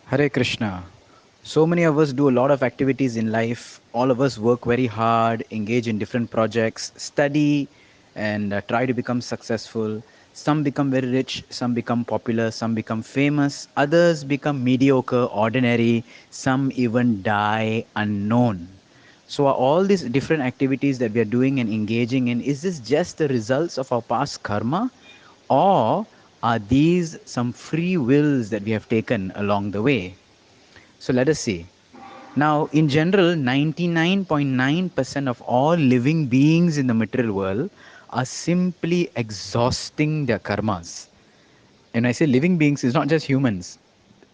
Hare Krishna. So many of us do a lot of activities in life. All of us work very hard, engage in different projects, study, and try to become successful. Some become very rich, some become popular, some become famous, others become mediocre, ordinary, some even die unknown. So, are all these different activities that we are doing and engaging in, is this just the results of our past karma? Or are these some free wills that we have taken along the way? So let us see. Now, in general, 99.9% of all living beings in the material world are simply exhausting their karmas. And I say living beings is not just humans.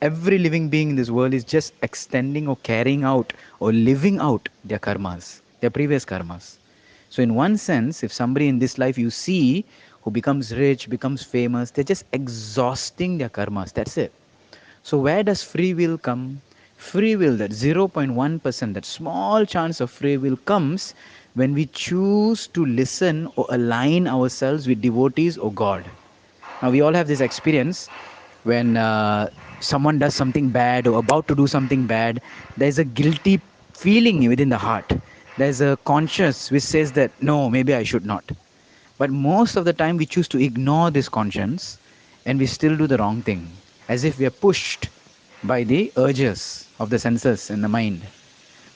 Every living being in this world is just extending or carrying out or living out their karmas, their previous karmas. So, in one sense, if somebody in this life you see who becomes rich, becomes famous, they're just exhausting their karmas. That's it. So, where does free will come? Free will, that 0.1%, that small chance of free will comes when we choose to listen or align ourselves with devotees or God. Now, we all have this experience when someone does something bad or about to do something bad, there's a guilty feeling within the heart. There's a conscience which says that, no, maybe I should not. But most of the time, we choose to ignore this conscience and we still do the wrong thing, as if we are pushed by the urges of the senses and the mind.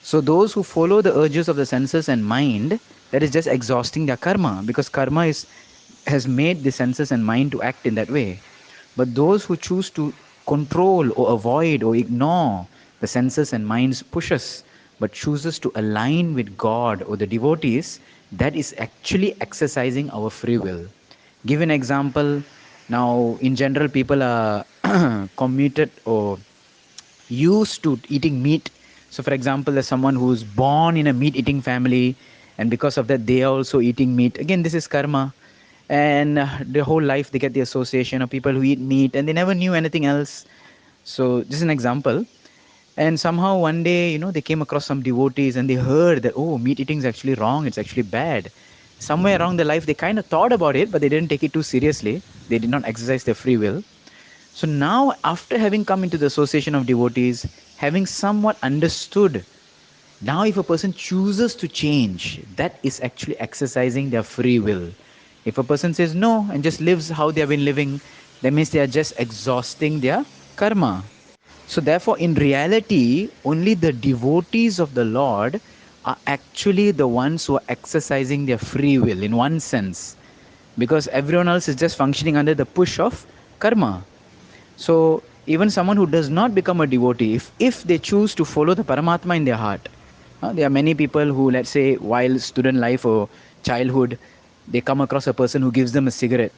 So, those who follow the urges of the senses and mind, that is just exhausting their karma, because karma has made the senses and mind to act in that way. But those who choose to control or avoid or ignore the senses and mind's pushes, but chooses to align with God or the devotees, that is actually exercising our free will. Give an example. Now, in general, people are committed or used to eating meat. So, for example, there's someone who's born in a meat eating family, and because of that, they are also eating meat. Again, this is karma. And the whole life, they get the association of people who eat meat and they never knew anything else. So, just an example. And somehow one day, they came across some devotees and they heard that, oh, meat eating is actually wrong, it's actually bad. Somewhere along their life, they kind of thought about it, but they didn't take it too seriously. They did not exercise their free will. So now, after having come into the association of devotees, having somewhat understood, now if a person chooses to change, that is actually exercising their free will. If a person says no and just lives how they have been living, that means they are just exhausting their karma. So, therefore, in reality, only the devotees of the Lord are actually the ones who are exercising their free will in one sense, because everyone else is just functioning under the push of karma. So, even someone who does not become a devotee, if they choose to follow the Paramatma in their heart, there are many people who, let's say, while student life or childhood, they come across a person who gives them a cigarette,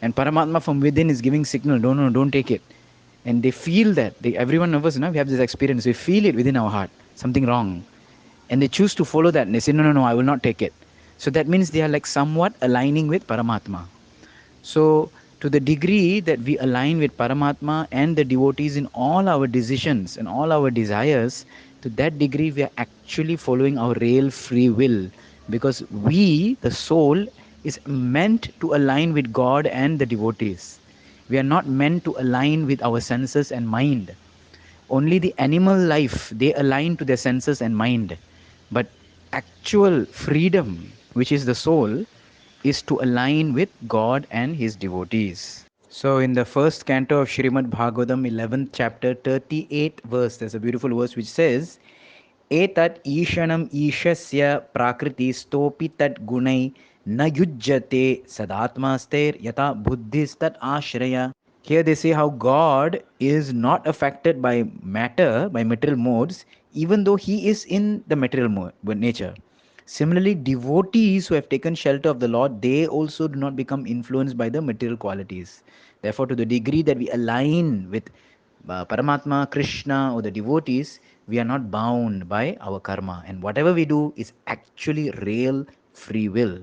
and Paramatma from within is giving signal, no, no, don't take it. And they feel that, everyone of us, we have this experience, we feel it within our heart, something wrong. And they choose to follow that, and they say, no, no, no, I will not take it. So that means they are like somewhat aligning with Paramatma. So, to the degree that we align with Paramatma and the devotees in all our decisions and all our desires, to that degree we are actually following our real free will, because we, the soul, is meant to align with God and the devotees. We are not meant to align with our senses and mind. Only the animal life, they align to their senses and mind. But actual freedom, which is the soul, is to align with God and his devotees. So, in the first canto of Srimad Bhagavatam, 11th chapter, 38th verse, there's a beautiful verse which says, Etat ishanam ishasya prakriti stopi tat gunai na yujjate sadatmaster yata buddhis tat ashraya. Here they say how God is not affected by matter, by material modes, even though he is in the material nature. Similarly, devotees who have taken shelter of the Lord, they also do not become influenced by the material qualities. Therefore, to the degree that we align with Paramatma, Krishna, or the devotees, we are not bound by our karma. And whatever we do is actually real free will.